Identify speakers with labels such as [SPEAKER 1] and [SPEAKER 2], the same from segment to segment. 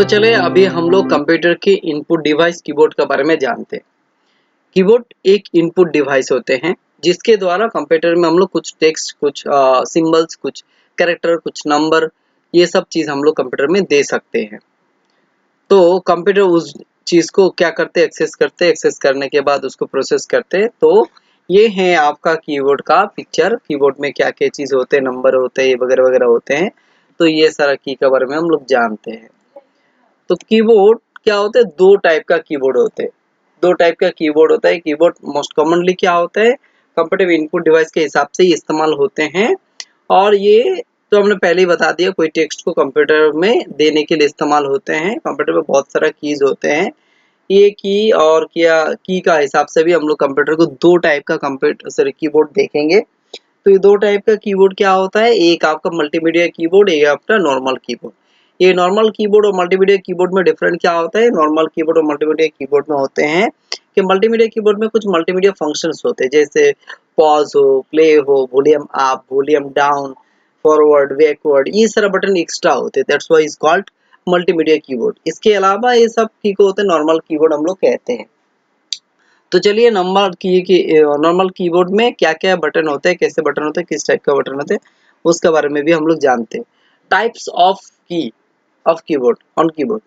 [SPEAKER 1] तो चले अभी हम लोग कंप्यूटर के इनपुट डिवाइस कीबोर्ड के बारे में जानते हैं। कीबोर्ड एक इनपुट डिवाइस होते हैं जिसके द्वारा कंप्यूटर में हम लोग कुछ टेक्स्ट, कुछ सिंबल्स, कुछ कैरेक्टर, कुछ नंबर, ये सब चीज हम लोग कंप्यूटर में दे सकते हैं। तो कंप्यूटर उस चीज को क्या करते हैं, एक्सेस करने के बाद उसको प्रोसेस करते हैं। तो ये है आपका कीबोर्ड का पिक्चर। कीबोर्ड में क्या क्या चीज होते हैं, नंबर होते हैं वगैरह वगैरह होते हैं। तो ये सारा की के बारे में हम लोग जानते हैं। तो कीबोर्ड क्या होते हैं, दो टाइप का कीबोर्ड होते हैं। दो टाइप का कीबोर्ड होता है। कीबोर्ड मोस्ट कॉमनली क्या होता है, कंप्यूटर इनपुट डिवाइस के हिसाब से ही इस्तेमाल होते हैं। और ये तो हमने पहले ही बता दिया, कोई टेक्स्ट को कंप्यूटर में देने के लिए इस्तेमाल होते हैं। कंप्यूटर में बहुत सारा कीज होते हैं। ये की और क्या की का हिसाब से भी हम लोग कंप्यूटर को दो टाइप का कंप्यूटर सॉरी कीबोर्ड देखेंगे। तो ये दो टाइप का कीबोर्ड क्या होता है, एक आपका मल्टीमीडिया कीबोर्ड, एक आपका नॉर्मल कीबोर्ड। ये नॉर्मल कीबोर्ड और मल्टीमीडिया कीबोर्ड में डिफरेंट क्या होता है, नॉर्मल कीबोर्ड और मल्टीमीडिया कीबोर्ड में होते हैं कि मल्टीमीडिया कीबोर्ड में कुछ मल्टीमीडिया फंक्शंस होते हैं, जैसे पॉज हो, प्ले हो, volume up, volume down, forward, backward, ये सारा बटन एक्स्ट्रा होते हैं। That's why is called multimedia keyboard. इसके अलावा ये सब की को होते हैं नॉर्मल कीबोर्ड हम लोग कहते हैं। तो चलिए नॉर्मल कीबोर्ड में क्या क्या बटन होते हैं, कैसे बटन होते हैं, किस टाइप का बटन होते हैं, उसके बारे में भी हम लोग जानते हैं। टाइप्स ऑफ की ऑफ कीबोर्ड ऑन कीबोर्ड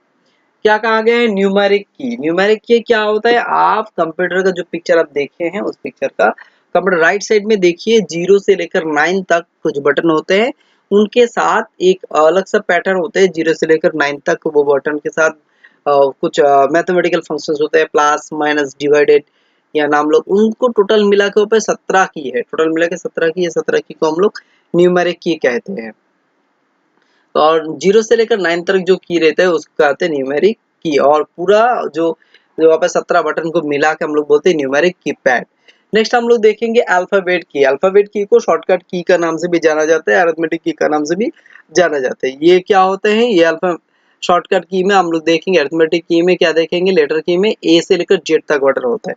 [SPEAKER 1] क्या कहा गया है, न्यूमेरिक की। न्यूमेरिक की क्या होता है, आप कंप्यूटर का जो पिक्चर आप देखे हैं उस पिक्चर का कंप्यूटर राइट साइड में देखिए, 0 से लेकर 9 तक कुछ बटन होते हैं। उनके साथ एक अलग सा पैटर्न होते हैं, 0 से लेकर 9 तक वो बटन के साथ कुछ मैथमेटिकल फंक्शंस होते हैं, प्लस माइनस डिवाइडेड या नाम लोग, उनको टोटल मिला के ऊपर 17 की है। टोटल मिला के 17 की है। 17 की को हम लोग न्यूमेरिक की कहते हैं। और 0 से लेकर 9 तक जो की रहता है उसको कहते हैं न्यूमेरिक की। और पूरा जो जो वहाँ पे 17 बटन को मिला के हम लोग बोलते हैं न्यूमेरिक कीपैड। नेक्स्ट हम लोग देखेंगे अल्फाबेट की। अल्फाबेट की को शॉर्टकट की का नाम से भी जाना जाता है, अरिथमेटिक की का नाम से भी जाना जाता है। ये क्या होते हैं, ये अल्फा शॉर्टकट की में हम लोग देखेंगे। अरिथमेटिक की में क्या देखेंगे, लेटर की में ए से लेकर जेड तक बटन होता है,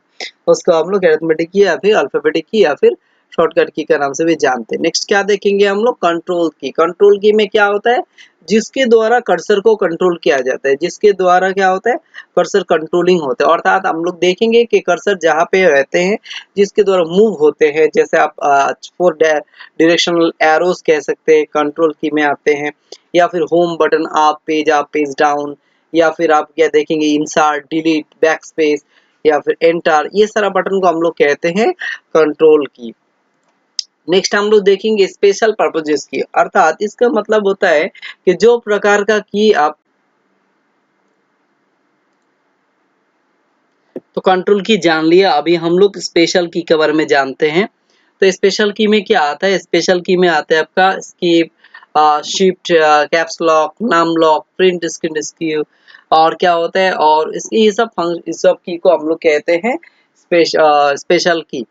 [SPEAKER 1] उसको हम लोग अरिथमेटिक की या फिर अल्फाबेटिक की या फिर शॉर्टकट की का नाम से भी जानते हैं। नेक्स्ट क्या देखेंगे हम लोग, कंट्रोल की। कंट्रोल की में क्या होता है, जिसके द्वारा कर्सर को कंट्रोल किया जाता है, जिसके द्वारा क्या होता है, कर्सर कंट्रोलिंग होता है। अर्थात हम लोग देखेंगे कि कर्सर जहाँ पे रहते हैं, जिसके द्वारा मूव होते हैं, जैसे आप 4 डायरेक्शनल एरोस कह सकते हैं, कंट्रोल की में आते हैं। या फिर होम बटन, आप पेज डाउन, या फिर आप क्या देखेंगे, इंसर्ट, डिलीट, बैक स्पेस या फिर एंटर, ये सारा बटन को हम लोग कहते हैं कंट्रोल की। नेक्स्ट हम लोग देखेंगे स्पेशल पर्पजेस की। अर्थात इसका मतलब होता है कि जो प्रकार का की आप तो कंट्रोल की जान लिया, अभी हम लोग स्पेशल की के बारे में जानते हैं। तो स्पेशल की में क्या आता है, स्पेशल की में आता है आपका स्किप, शिफ्ट, कैप्स लॉक, नाम लॉक, प्रिंट स्क्रीन स्क्यू, और क्या होता है, और इस सब की को हम लोग कहते हैं स्पेशल की।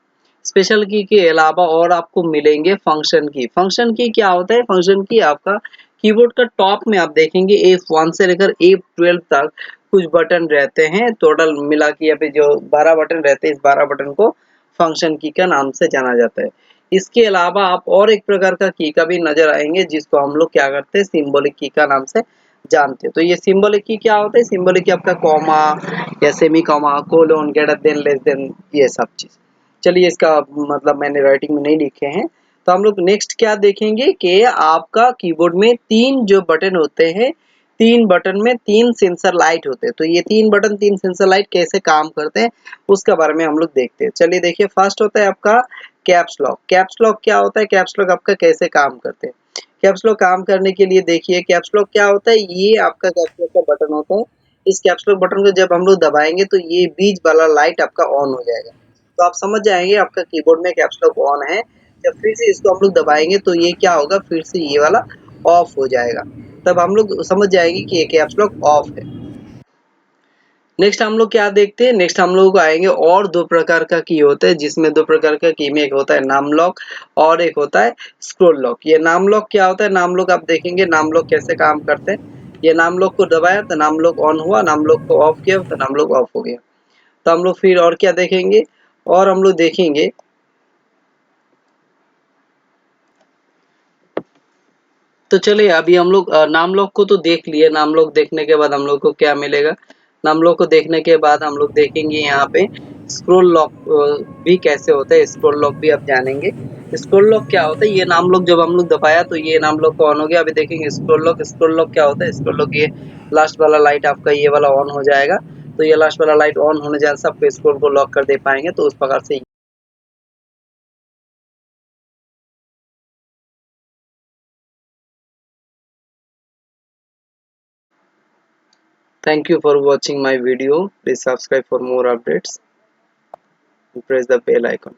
[SPEAKER 1] स्पेशल की के अलावा और आपको मिलेंगे फंक्शन की। फंक्शन की क्या होता है, फंक्शन की आपका कीबोर्ड का टॉप में आप देखेंगे F1 से लेकर F12 तक कुछ बटन रहते हैं, टोटल मिला के या फिर जो 12 बटन रहते हैं, इस 12 बटन को फंक्शन की का नाम से जाना जाता है। इसके अलावा आप और एक प्रकार का की का भी नजर आएंगे, जिसको हम लोग क्या करते हैं, सिंबॉलिक की का नाम से जानते हैं। तो ये सिंबॉलिक की क्या होता है, सिंबॉलिक की आपका कॉमा या semi comma, colon, greater than, less than, ये सब चीज। चलिए इसका मतलब मैंने राइटिंग में नहीं लिखे हैं। तो हम लोग नेक्स्ट क्या देखेंगे कि आपका कीबोर्ड में 3 जो बटन होते हैं, 3 बटन में 3 सेंसर लाइट होते हैं। तो ये 3 बटन 3 सेंसर लाइट कैसे काम करते हैं उसके बारे में हम लोग देखते हैं। चलिए देखिए, फर्स्ट होता है आपका कैप्स लॉक। कैप्स लॉक क्या होता है, कैप्स लॉक आपका कैसे काम करते हैं। कैप्स लॉक काम करने के लिए देखिए, कैप्स लॉक क्या होता है, ये आपका कैप्स लॉक का बटन होता है। इस कैप्स लॉक बटन को जब हम लोग दबाएंगे तो ये बीच वाला लाइट आपका ऑन हो जाएगा। तो आप समझ जाएंगे आपका कीबोर्ड में कैप्स लॉक ऑन है। जब फिर से इसको हम लोग दबाएंगे तो ये क्या होगा, फिर से ये वाला ऑफ हो जाएगा। तब हम लोग समझ जाएंगे कि ये कैप्स लॉक ऑफ है। नेक्स्ट हम लोग क्या देखते हैं, नेक्स्ट हम लोग आएंगे और दो प्रकार का की होता है, जिसमें दो प्रकार का की में एक होता है नाम लॉक और एक होता है स्क्रोल लॉक। ये नाम लॉक क्या होता है, नाम लॉक आप देखेंगे नाम लॉक कैसे काम करते हैं। ये नाम लॉक को दबाया तो नाम लॉक ऑन हुआ, नाम लॉक को ऑफ किया तो नाम लॉक ऑफ हो गया। तो हम लोग फिर और क्या देखेंगे, और हम लोग देखेंगे तो चलिए अभी हम लोग नाम लॉक को तो देख लिए। नाम लॉक देखने के बाद हम लोग को क्या मिलेगा? नाम लॉक को देखने के बाद हम लोग देखेंगे यहाँ पे स्क्रॉल लॉक भी कैसे होता है, स्क्रॉल लॉक भी अब जानेंगे। स्क्रॉल लॉक क्या होता है? ये नाम लॉक जब हम लोग दबाया तो ये नाम लॉक ऑन हो गया। अभी देखेंगे स्क्रॉल लॉक। स्क्रॉल लॉक क्या होता है? स्क्रॉल लॉक ये लास्ट वाला लाइट आपका ये वाला ऑन हो जाएगा। तो ये लास्ट वाला लाइट ऑन होने जाने से आपको स्क्रॉल को लॉक कर दे पाएंगे। तो उस प्रकार से thank you for watching my video. Please subscribe for more updates and press the bell icon.